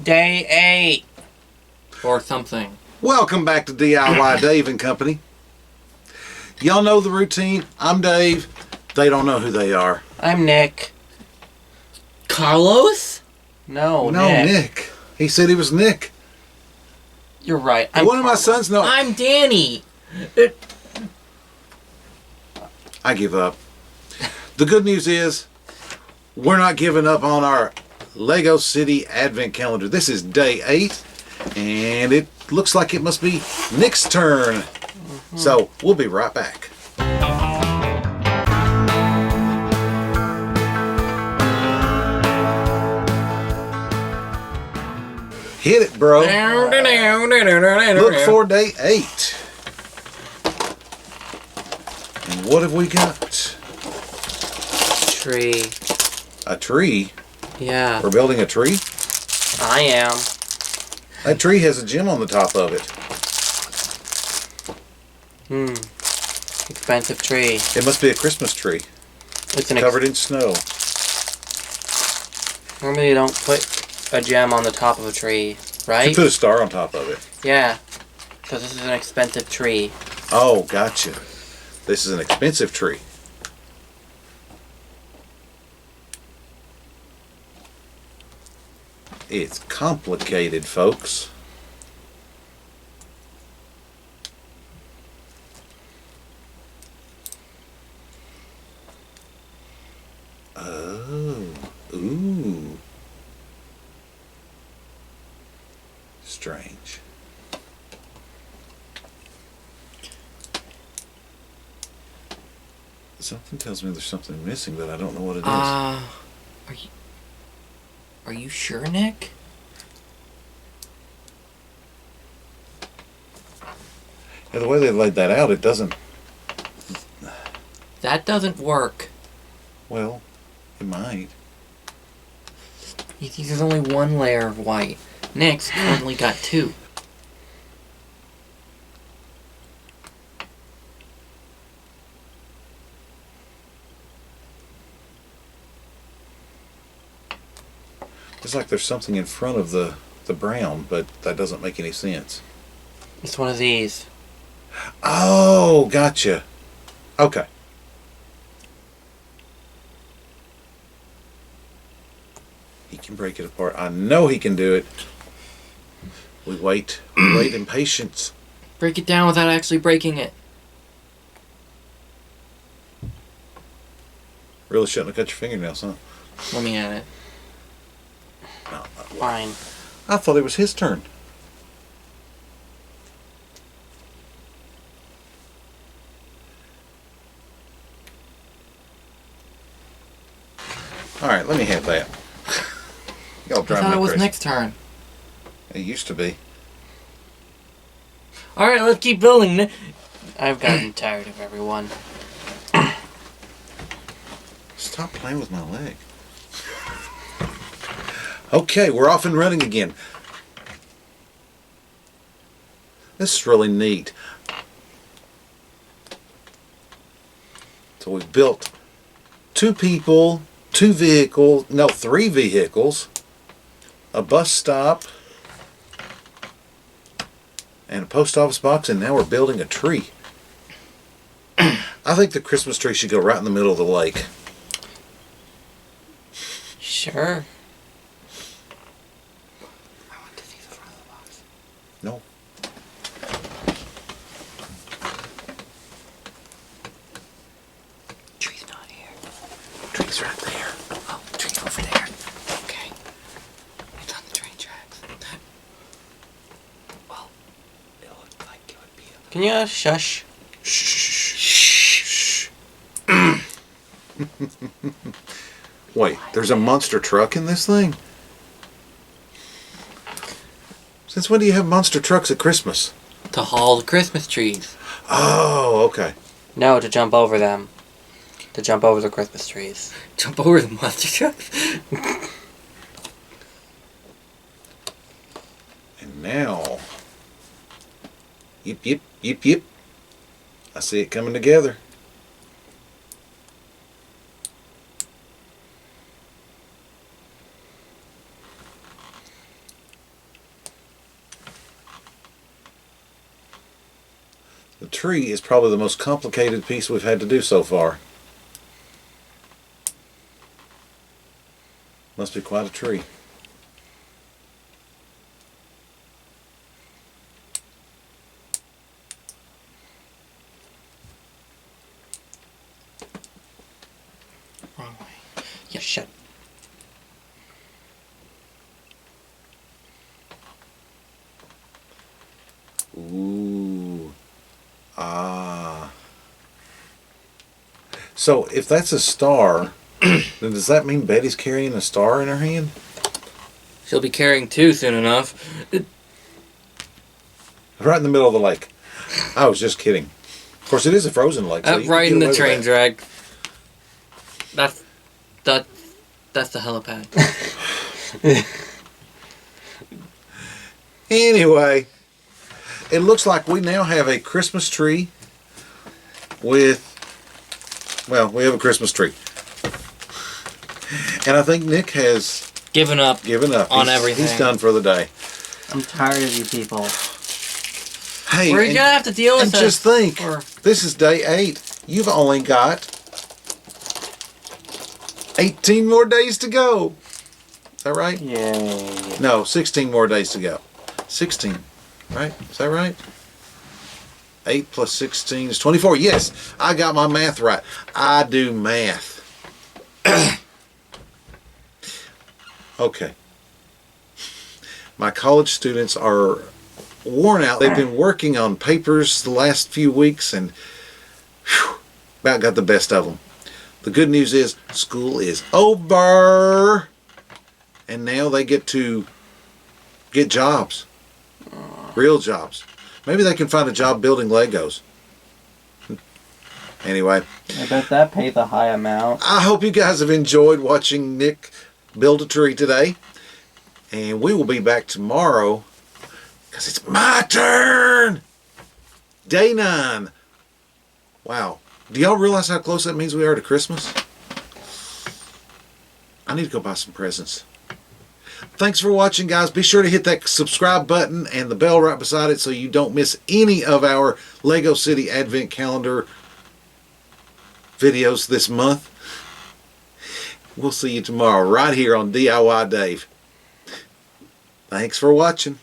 Day 8. Or something. Welcome back to DIY Dave and Company. Y'all know the routine. I'm Dave. They don't know who they are. I'm Nick. Carlos? No, Nick. He said he was Nick. You're right. One of my sons know. I'm Danny. I give up. The good news is we're not giving up on our Lego City Advent Calendar. This is day 8, and it looks like it must be Nick's turn. So we'll be right back. Hit it, bro. Look for day 8. And what have we got? Tree. A tree? Yeah. We're building a tree? I am. That tree has a gem on the top of it. Expensive tree. It must be a Christmas tree. It's covered in snow. Normally you don't put a gem on the top of a tree, right? You put a star on top of it. Yeah. So this is an expensive tree. Oh, gotcha. This is an expensive tree. It's complicated, folks. Oh. Ooh. Strange. Something tells me there's something missing, but I don't know what it is. Are you sure, Nick? Yeah, the way they laid that out, it doesn't. That doesn't work. Well, it might. You think there's only one layer of white. Nick's only got 2. It's like there's something in front of the brown, but that doesn't make any sense. It's one of these. Oh, gotcha. Okay. He can break it apart. I know he can do it. We wait in patience. Break it down without actually breaking it. Really shouldn't have cut your fingernails, huh? Let me at it. No, Fine. I thought it was his turn. Alright, let me have that. Y'all I drive thought me it was crazy. Nick's turn. It used to be. Alright, let's keep building. I've gotten tired of everyone. Stop playing with my leg. Okay, we're off and running again. This is really neat. So we've built 2 people, 2 vehicles, no, 3 vehicles, a bus stop, and a post office box, and now we're building a tree. I think the Christmas tree should go right in the middle of the lake. Sure. I want to see the front of the box. No. Tree's not here. Tree's right there. Oh, tree's over there. Okay. It's on the train tracks. Well, it looked like it would be a... Can you shush? Shh. Wait, there's a monster truck in this thing? Since when do you have monster trucks at Christmas? To haul the Christmas trees. Oh, okay. No, to jump over them. To jump over the Christmas trees. Jump over the monster trucks? And now Yip, yip, yip, yip. I see it coming together. The tree is probably the most complicated piece we've had to do so far. Must be quite a tree. Wrong way. Yeah. Shut. Ooh. Ah. So if that's a star, then does that mean Betty's carrying a star in her hand? She'll be carrying two soon enough. Right in the middle of the lake. I was just kidding. Of course, it is a frozen lake. So you can Right get in away the with train that. drag. That's the helipad. Anyway, it looks like we now have a Christmas tree with, well, we have a Christmas tree. And I think Nick has Given up on everything. He's done for the day. I'm tired of you people. Hey, We're gonna have to deal with and this. just think, for- this is day 8. You've only got 18 more days to go. Is that right? Yay. No, 16 more days to go. 16, right? Is that right? 8 plus 16 is 24. Yes, I got my math right. I do math. Okay. My college students are worn out. They've been working on papers the last few weeks and whew, about got the best of them. The good news is school is over. And now they get to get jobs. Real jobs. Maybe they can find a job building Legos. Anyway. I bet that paid the high amount. I hope you guys have enjoyed watching Nick build a tree today. And we will be back tomorrow because it's my turn. Day 9. Wow. Do y'all realize how close that means we are to Christmas? I need to go buy some presents. Thanks for watching, guys. Be sure to hit that subscribe button and the bell right beside it so you don't miss any of our Lego City Advent Calendar videos this month. We'll see you tomorrow right here on DIY Dave. Thanks for watching.